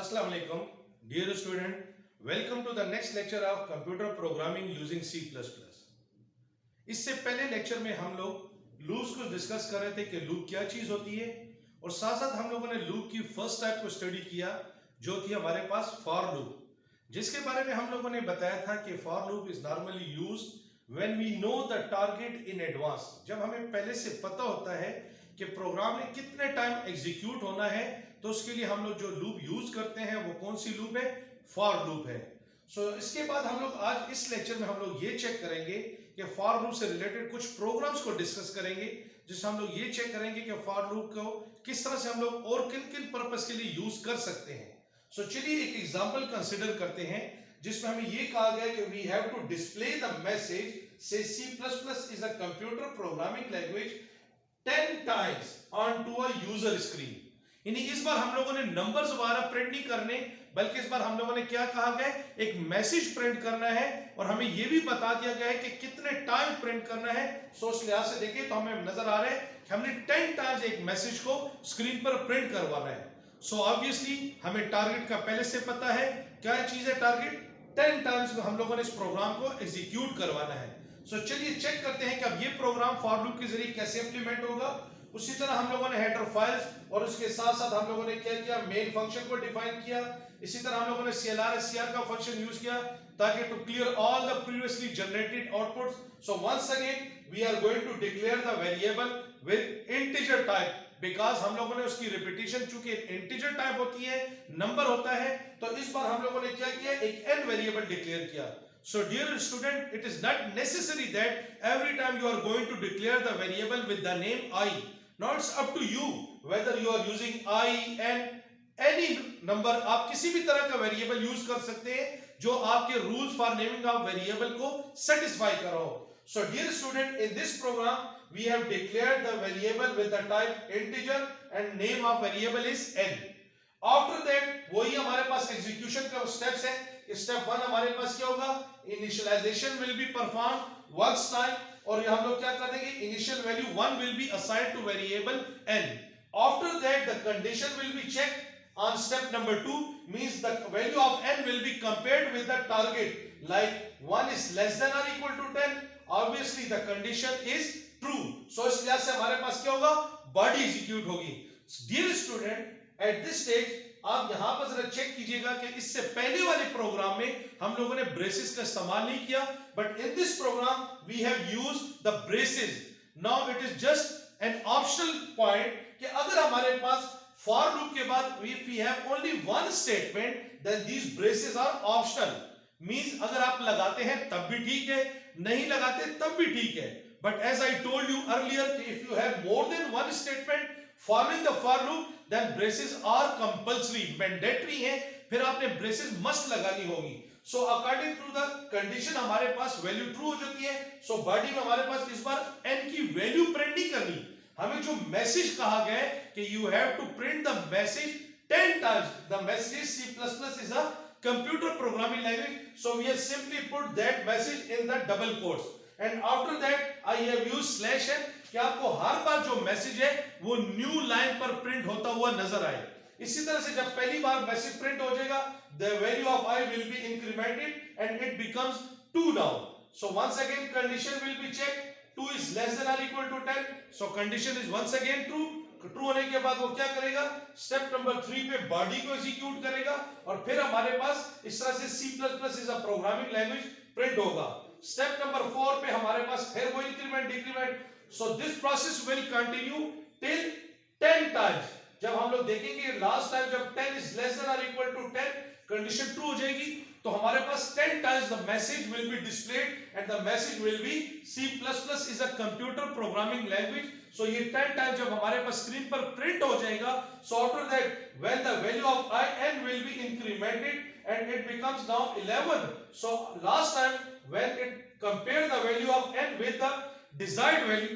Assalamu alaikum, dear student. Welcome to the next lecture of computer programming using C++. इससे पहले lecture में हम लोग लूप्स को डिस्कस कर रहे थे कि लूप क्या चीज होती है और साथ साथ हम लोगों ने लूप की फर्स्ट टाइप को स्टडी किया जो थी हमारे पास फॉर लूप, जिसके बारे में हम लोगों ने बताया था कि for loop is normally used when we know the target in advance. जब हमें पहले से पता होता है कि प्रोग्राम ने कितने टाइम एग्जीक्यूट होना है तो उसके लिए हम लोग जो लूप यूज करते हैं वो कौन सी लूप है? फॉर लूप है। इसके बाद हम लोग आज इस लेक्चर में हम लोग ये चेक करेंगे कि फॉर लूप से रिलेटेड कुछ प्रोग्राम्स को डिस्कस करेंगे, जिससे हम लोग ये चेक करेंगे कि फॉर लूप को किस तरह से हम लोग और किन किन पर्पस के लिए यूज कर सकते हैं। चलिए एक एग्जांपल कंसिडर करते हैं जिसमें हमें ये कहा गया कि we have to display the message से C++ is a computer programming language 10 times onto a user screen। यानी इस बार हम लोगों ने नंबर्स दोबारा प्रिंट नहीं करने, बल्कि इस बार हम लोगों ने क्या कहा गया, एक मैसेज प्रिंट करना है और हमें यह भी बता दिया गया है कि कितने टाइम प्रिंट करना है। उस लिहाज से देखिए तो हमें नजर आ रहा है कि हमने 10 टाइम्स एक मैसेज को स्क्रीन पर प्रिंट करवाना है। ऑब्वियसली हमें टारगेट का पहले से पता है, क्या चीज है टारगेट? 10 टाइम्स हम लोगों ने इस प्रोग्राम को एग्जीक्यूट करवाना है। चलिए चेक करते हैं कि अब ये प्रोग्राम फॉर लूप के जरिए कैसे इंप्लीमेंट होगा। उसी तरह हम लोगों ने हेडर फाइल्स और उसके साथ साथ हम लोगों ने क्या किया, मेन फंक्शन को डिफाइन किया। इसी तरह हम लोगों ने CLR SCR का फंक्शन यूज किया ताकि to clear all the previously generated outputs. Once again we are going to declare the variable with integer type, because हम लोगों ने उसकी रिपीटिशन चूंकि इंटीजर टाइप होती है, नंबर होता है, तो इस बार हम लोगों ने क्या किया, एक n वेरिएबल डिक्लेयर किया। So dear student, it is not necessary that every time you are going to declare the variable with the name I. Now it's up to you whether you are using I, n, any number। आप किसी भी तरह का variable use कर सकते हैं जो आपके rules for naming of variable को सेटिस्फाई कर रहा हो। So dear student, in this program we have declared the variable with the type integer and name of variable is n. After that वही हमारे पास एग्जीक्यूशन का स्टेप्स है। Step 1 हमारे पास क्या होगा, initialization will be perform once time, और हम लोग क्या कर देंगे, initial value 1 will be assigned to variable n। After that the condition will be check on step number 2, means the value of n will be compared with the target, like 1 is less than or equal to 10, obviously the condition is true। so इस लिहाज से हमारे पास क्या होगा, body execute होगी। Dear student, at this stage आप यहां पर जरा चेक कीजिएगा कि इससे पहले वाले प्रोग्राम में हम लोगों ने ब्रेसेस का इस्तेमाल नहीं किया, but in this program we have used the braces. Now it is just an optional point कि अगर हमारे पास फॉर लूप के बाद if we have only one statement then these braces are optional. Means अगर आप लगाते हैं तब भी ठीक है, नहीं लगाते तब भी ठीक है, but as I told you earlier, if you have more than one statement following the for loop then braces are compulsory, mandatory है, फिर आपने braces must लगानी होगी। so according to the condition हमारे पास वैल्यू ट्रू हो जाती है। so body में हमारे पास इस बार n की वैल्यू प्रिंट नहीं करनी, हमें जो मैसेज कहा गया है कि you have to print the message 10 times। the message C++ is a computer programming language, so we have simply put that message in the double quotes and after that I have used /n कि आपको हर बार जो message है वो new line पर print होता हुआ नजर आए। इसी तरह से जब पहली बार मैसेज प्रिंट हो जाएगा, the value of I will be incremented and it becomes 2 now। so once again condition will be checked, 2 is less than or equal to 10, so condition is once again true। True होने के बाद वो क्या करेगा, step number 3 पे body को execute करेगा और फिर हमारे पास इस तरह से C++ is a programming language print होगा। स्टेप नंबर 4 पे हमारे पास फिर वो increment decrement. so this process will continue till 10 times। जब हम लोग देखेंगे लास्ट टाइम जब 10 is less than or equal to 10 condition true हो जाएगी तो हमारे पास 10 times the message will be displayed and the message will be C++ is a computer programming language। so ये 10 times जब हमारे पास स्क्रीन पर प्रिंट हो जाएगा, so after that when the value of n will be incremented and it becomes now 11। so last time when it compare the value of n with the desired value,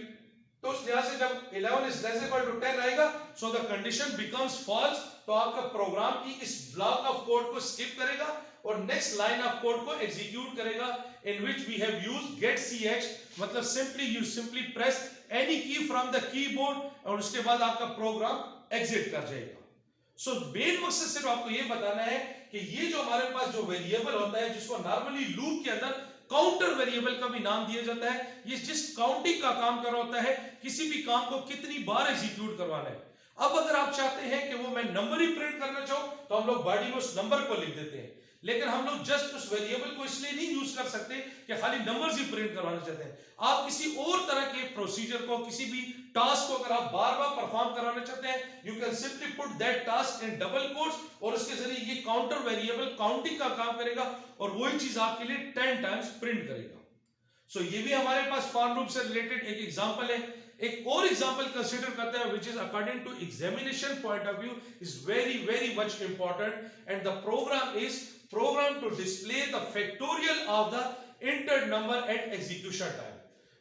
तो उस लिहाज से जब 11 is less equal to 10 आएगा, so the condition becomes false। तो आपका programme की इस ब्लॉक ऑफ कोड को स्किप करेगा और नेक्स्ट लाइन ऑफ कोड को एग्जीक्यूट करेगा, in which we have used get ch, मतलब simply press any key from the keyboard और उसके बाद आपका प्रोग्राम एग्जिट कर जाएगा। सो मेन मकसद सिर्फ आपको ये बताना है कि ये जो हमारे पास जो वेरिएबल होता है, जिसको नॉर्मली लूप के अंदर काउंटर वेरिएबल का भी नाम दिया जाता है, ये जिस काउंटिंग का काम कर रहा होता है, किसी भी काम को कितनी बार एग्जीक्यूट करवाना है। अब अगर आप चाहते हैं कि वो मैं नंबर ही प्रिंट करना चाहूं, तो हम लोग बॉडी में उस नंबर को लिख देते हैं, लेकिन हम लोग जस्ट उस वेरिएबल को इसलिए नहीं यूज कर सकते कि खाली नंबर्स ही प्रिंट करवाना चाहते हैं। आप किसी और तरह के प्रोसीजर को, किसी भी टास्क को अगर आप बार बार परफॉर्म कराना चाहते हैं, you can simply put that task in double quotes, और उसके जरिए ये काउंटर वेरिएबल काउंटिंग का काम करेगा और वही चीज आपके लिए 10 टाइम्स प्रिंट करेगा। सो ये भी हमारे पास फॉर लूप से रिलेटेड एक एग्जांपल है। एक और एग्जांपल कंसीडर करते हैं, which is according to examination point of view is very very much important, and the program is program to display the factorial of the entered number at execution time।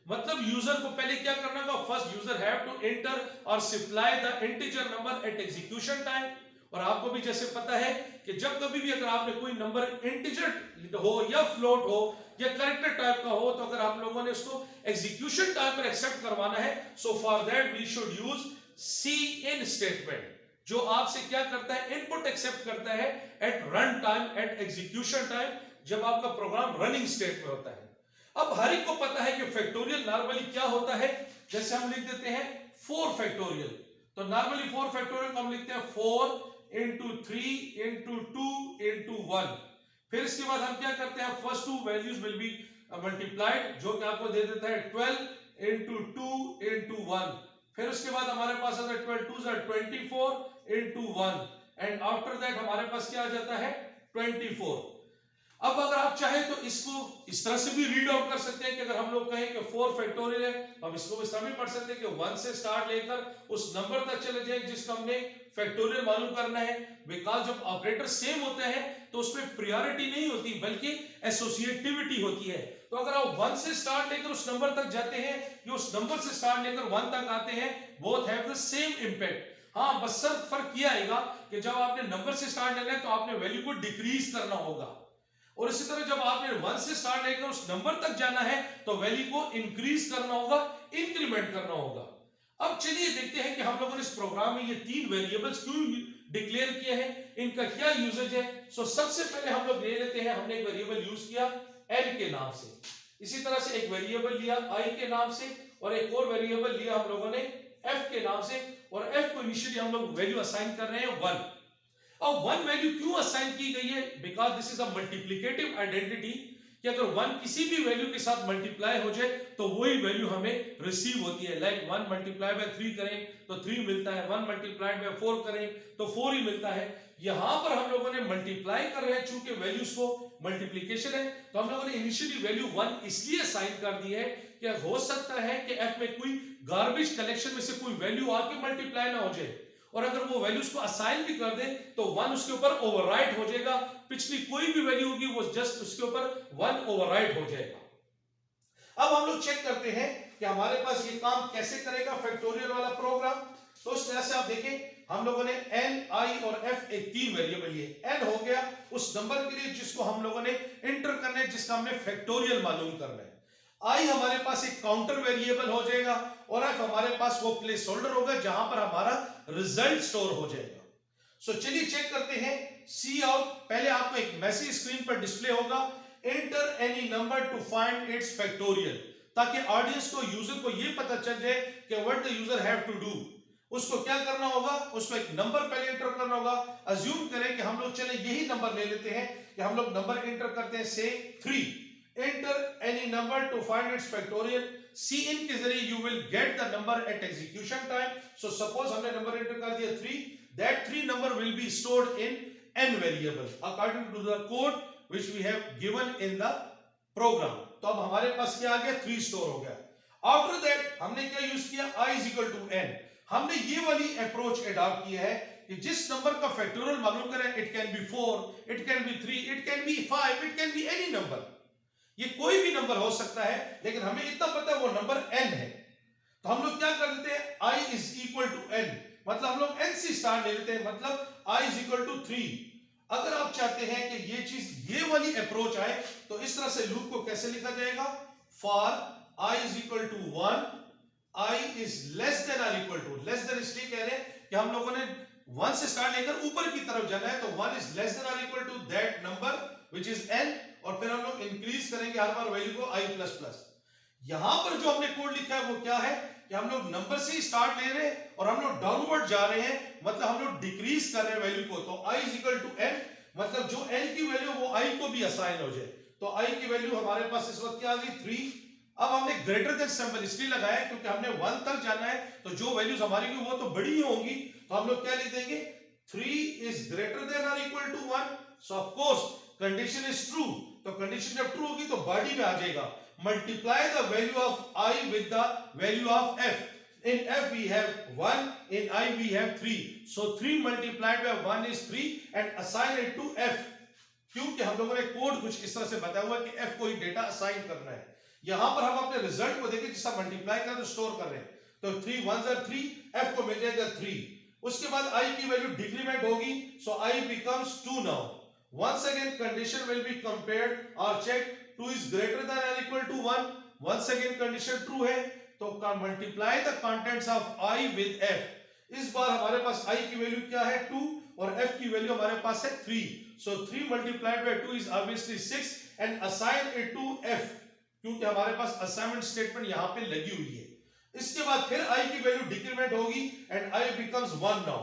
मतलब user को पहले क्या करना होगा, first user have to enter और supply the integer number at execution time. और आपको भी जैसे पता है कि जब कभी भी अगर आपने कोई नंबर इंटीजर हो या फ्लोट हो या कैरेक्टर टाइप का हो, तो अगर आप लोगों ने उसको एग्जीक्यूशन टाइम पर एक्सेप्ट करवाना है, so for that we should use cin statement, जो आपसे क्या करता है, इनपुट एक्सेप्ट करता है at run time, at execution time, जब आपका प्रोग्राम रनिंग स्टेट में होता है। अब हर एक को पता है कि फैक्टोरियल नॉर्मली क्या होता है। जैसे हम लिख देते हैं 4 फैक्टोरियल, तो नॉर्मली 4 फैक्टोरियल को हम लिखते हैं 4 into 3 into 2 into 1। फिर इसके बाद हम क्या करते हैं, first 2 values will be multiplied, जो कि आपको दे देता है 12 into 2 into 1। फिर उसके बाद हमारे पास आता है 12 2 24 into 1, एंड आफ्टर दैट हमारे पास क्या आ जाता है 24। अब अगर आप चाहें तो इसको इस तरह से भी रीड आउट कर सकते हैं कि अगर हम लोग कहें कि 4 फैक्टोरियल है, तो हम इसको इस तरह भी पढ़ सकते हैं कि 1 से स्टार्ट लेकर उस नंबर तक चले जाए जिसका हमने फैक्टोरियल मालूम करना है। बिकॉज जब ऑपरेटर सेम होते हैं तो उसमें प्रायोरिटी नहीं होती, बल्कि एसोसिएटिविटी होती है। तो अगर आप 1 से स्टार्ट लेकर उस नंबर तक जाते हैं या उस नंबर से स्टार्ट लेकर 1 तक आते हैं, both have the same impact. हाँ, बस सर फर्क किया आएगा कि जब आपने नंबर से स्टार्ट लेना है तो आपने वैल्यू को डिक्रीज करना होगा, और इसी तरह जब आपने 1 से स्टार्ट लेकर उस नंबर तक जाना है तो वैल्यू को इंक्रीज करना होगा, इंक्रीमेंट करना होगा। अब चलिए देखते हैं कि हम लोगों ने इस प्रोग्राम में ये 3 वेरिएबल्स क्यों डिक्लेयर किए हैं, इनका क्या यूजेज है। सो सबसे पहले हम लोग ले लेते हैं, हमने एक वेरिएबल यूज किया n के नाम से, इसी तरह से एक वेरिएबल लिया i के नाम से, और एक और वेरिएबल लिया हम लोगों ने f के नाम से, और f को इनिशियली हम लोग वैल्यू असाइन कर रहे हैं 1। अब 1 वैल्यू क्यों असाइन की गई है, because this is a multiplicative identity, कि अगर 1 किसी भी वैल्यू के साथ मल्टीप्लाई हो जाए तो वही वैल्यू हमें रिसीव होती है। लाइक 1 मल्टीप्लाई बाय 3 करें तो 3 मिलता है, 1 मल्टीप्लाई बाय 4 करें तो 4 ही मिलता है। यहां पर हम लोगों ने मल्टीप्लाई कर रहे हैं, चूंकि वैल्यूज को मल्टीप्लिकेशन है, तो हम लोगों ने इनिशियली वैल्यू 1 इसलिए असाइन कर दी है कि हो सकता है कि f में कोई गार्बेज कलेक्शन में से कोई वैल्यू आके मल्टीप्लाई ना हो जाए, और अगर वो वैल्यूज को असाइन भी कर दे तो 1 उसके ऊपर ओवरराइट हो जाएगा, पिछली कोई भी वैल्यू होगी वो जस्ट उसके ऊपर 1 ओवरराइट हो जाएगा। अब हम लोग चेक करते हैं कि हमारे पास ये काम कैसे करेगा फैक्टोरियल वाला प्रोग्राम। तो इस तरह से आप देखें, हम लोगों ने n, i और f एक 3 वेरिएबल लिए। n हो गया उस नंबर के लिए जिसको हम लोगों ने एंटर करना है, जिसका हमने फैक्टोरियल मालूम करना है। i हमारे पास एक काउंटर वेरिएबल हो जाएगा, और f हमारे पास वो प्लेस होल्डर होगा जहां पर हमारा रिजल्ट स्टोर हो जाएगा। सो चलिए चेक करते हैं। सी आउट, पहले आपको एक मैसेज स्क्रीन पर डिस्प्ले होगा, enter any number to find its factorial, ताकि ऑडियंस को, यूजर को ये पता चल जाए कि what the user have to do. उसको क्या करना होगा, उसको एक नंबर पहले एंटर करना होगा। अज्यूम करें कि हम लोग चले यही नंबर ले लेते हैं कि हम लोग नंबर एंटर करते हैं से 3। Enter any number to find its factorial, cin के जरिए you will get the number at execution time. So suppose हमने नंबर एंटर कर दिया 3, that 3 number will be stored in n variable according to the code which we have given in the program. तो अब हमारे पास क्या आ गया, 3 store हो गया। आफ्टर दैट हमने क्या यूज किया, i is equal to n। हमने ये वाली अप्रोच अडॉप्ट की है कि जिस नंबर का फैक्टोरियल मालूम करें, it can be 4, it can be 3, it can be 5, it can be any number, ये कोई भी नंबर हो सकता है, लेकिन हमें इतना पता है वो नंबर n है। तो हम लोग क्या कर देते हैं, i is equal to n, मतलब हम लोग n से स्टार्ट ले लेते हैं, मतलब i इज इक्वल टू 3। अगर आप चाहते हैं कि ये चीज, ये वाली अप्रोच आए, तो इस तरह से लूप को कैसे लिखा जाएगा, for i is equal to 1, i is less than और इक्वल टू, लेस देन इसलिए कह रहे हैं कि हम लोगों ने 1 से स्टार्ट लेकर ऊपर की तरफ जाना है, तो 1 इज लेस देन और equal to that number which is n, और फिर हम लोग इंक्रीज करेंगे हर बार वैल्यू को i प्लस प्लस। यहां पर जो हमने कोड लिखा है वो क्या है कि हम लोग नंबर से ही स्टार्ट ले रहे हैं और हम लोग डाउनवर्ड जा रहे हैं, मतलब हम लोग डिक्रीज कर रहे हैं वैल्यू को। तो i is equal to n, मतलब जो n की वैल्यू वो i को भी असाइन हो जाए। तो i की वैल्यू हमारे पास इस वक्त क्या आ गई 3। अब हमने ग्रेटर देन सिंबल इसलिए लगाया क्योंकि हमने 1 तक जाना है, तो जो वैल्यूज हमारी की वो तो बड़ी ही होंगी, तो हम लोग क्या लिख देंगे 3 इज ग्रेटर देन और equal to 1। So of course condition is true, तो कंडीशन जब ट्रू होगी तो बॉडी में आ जाएगा multiply the value of I with the value of f. In f we have 1, in I we have 3. So 3 multiplied by 1 is 3 and assign it to f. क्योंकि हम लोगों ने कोड कुछ इस तरह से बताया हुआ है कि f को ही डेटा असाइन करना है। यहां पर हम अपने रिजल्ट को देखें, जिसका मल्टीप्लाई कर स्टोर कर रहे हैं, तो 3 1s are 3, f को मिल जाएगा 3। उसके बाद I की वैल्यू डिक्रीमेंट होगी, so I becomes 2 now. Once again condition will be compared or checked, 2 is greater than or equal to 1. Once again condition true है, तो multiply the contents of I with f. इस बार हमारे पास I की value क्या है 2 और f की value हमारे पास है 3. So 3 multiplied by 2 is obviously 6 and assign it to f, क्योंकि हमारे पास असाइनमेंट स्टेटमेंट यहाँ पे लगी हुई है। इसके बाद फिर I की वैल्यू डिक्रीमेंट होगी and I becomes 1 now.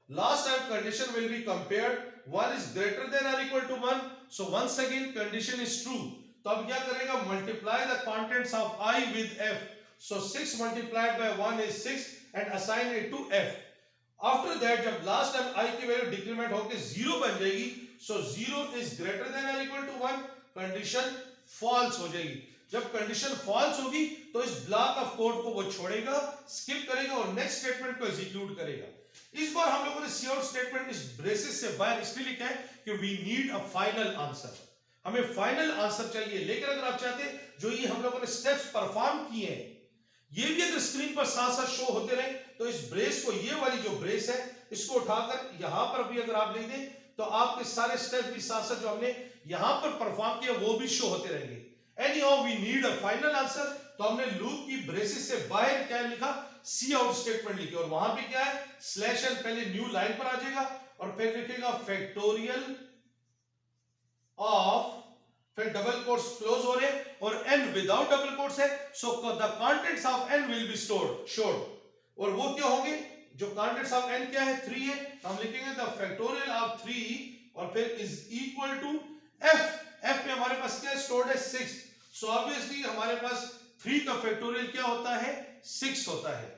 Last time condition will be compared, 1 is greater than or equal to 1, so once again condition is true. तो अब क्या करेगा multiply the contents of I with f. So 6 multiplied by 1 is 6 and assign it to f. After that जब last time I की value decrement होकर 0 बन जाएगी, so 0 is greater than or equal to 1, condition false हो जाएगी। जब condition false होगी तो इस ब्लॉक ऑफ कोड को वो छोड़ेगा, स्किप करेगा और नेक्स्ट स्टेटमेंट को एग्जीक्यूट करेगा। इस बार हम लोगों ने सी आउट स्टेटमेंट इस ब्रेसेस से बाहर इसलिए लिखा है कि we need a final answer, हमें फाइनल आंसर चाहिए। लेकिन अगर आप चाहते जो ये हम लोगों ने स्टेप्स परफॉर्म किए हैं ये भी अगर स्क्रीन पर साथ साथ शो होते रहे, तो इस ब्रेस को, ये वाली जो ब्रेस है, इसको उठाकर यहां पर भी अगर आप लिख दें तो आपके सारे स्टेप्स भी साथ साथ जो हमने यहां पर परफॉर्म किया वो भी शो होते रहेंगे। Anyhow we need a final answer, तो हमने लूप की ब्रेसेस से बाहर क्या लिखा, सी आउट स्टेटमेंट लिखी, और वहां पे क्या है स्लैश एन पहले न्यू लाइन पर आ जाएगा और फिर लिखेगा फैक्टोरियल ऑफ, फिर डबल कोट्स क्लोज हो रहे और n विदाउट डबल कोट्स है, so the contents of n will be stored showed, और वो क्या होंगे, जो कंटेंट्स ऑफ n क्या है 3 है, हम लिखेंगे द फैक्टोरियल ऑफ 3 और फिर is equal to f। f में हमारे पास क्या स्टोर्ड है 6, सो ऑब्वियसली हमारे पास 3 का फैक्टोरियल क्या होता है 6 होता है।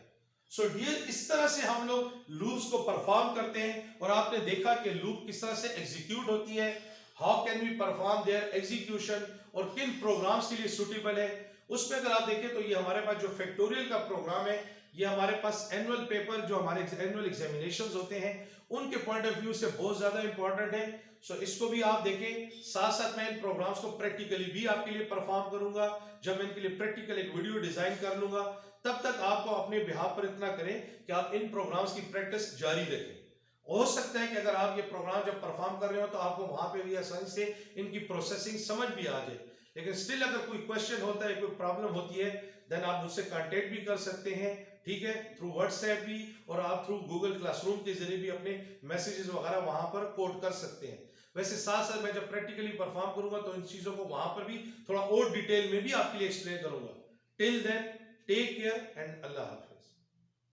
सो डियर इस तरह से हम लोग लूप्स को परफॉर्म करते हैं और आपने देखा कि लूप किस तरह से एग्जीक्यूट होती है, how can we perform their execution और किन प्रोग्राम्स के लिए सुटेबल है। उसमें अगर आप देखें तो ये हमारे पास जो फैक्टोरियल का प्रोग्राम है ये हमारे पास एनुअल पेपर जो हमारे एनुअल एग्जामिनेशंस होते हैं उनके पॉइंट ऑफ व्यू से बहुत ज्यादा इंपॉर्टेंट है। सो इसको भी आप देखें, साथ साथ मैं इन प्रोग्राम्स को प्रैक्टिकली भी आपके लिए परफॉर्म करूंगा। जब मैं इनके लिए प्रैक्टिकल एक वीडियो डिजाइन कर लूंगा तब तक आपको अपने बिहाफ पर इतना करें कि आप इन प्रोग्राम्स की प्रैक्टिस जारी रखें। हो सकता है कि अगर आप ये प्रोग्राम जब परफॉर्म कर रहे हो तो आपको वहां पे भी आसानी से इनकी प्रोसेसिंग समझ भी आ जाए, लेकिन स्टिल अगर कोई क्वेश्चन होता है, कोई प्रॉब्लम होती है, देन आप मुझसे कांटेक्ट भी कर सकते हैं, ठीक है, थ्रू व्हाट्सएप भी, और आप थ्रू गूगल क्लासरूम के जरिए भी अपने मैसेजेस वगैरह वहां पर कोड कर सकते हैं। वैसे साथ साथ मैं जब प्रैक्टिकली परफॉर्म करूंगा तो इन चीजों को वहां पर भी थोड़ा और डिटेल में भी आपके लिए एक्सप्लेन करूंगा। Till then take care and अल्लाह हाफिज़।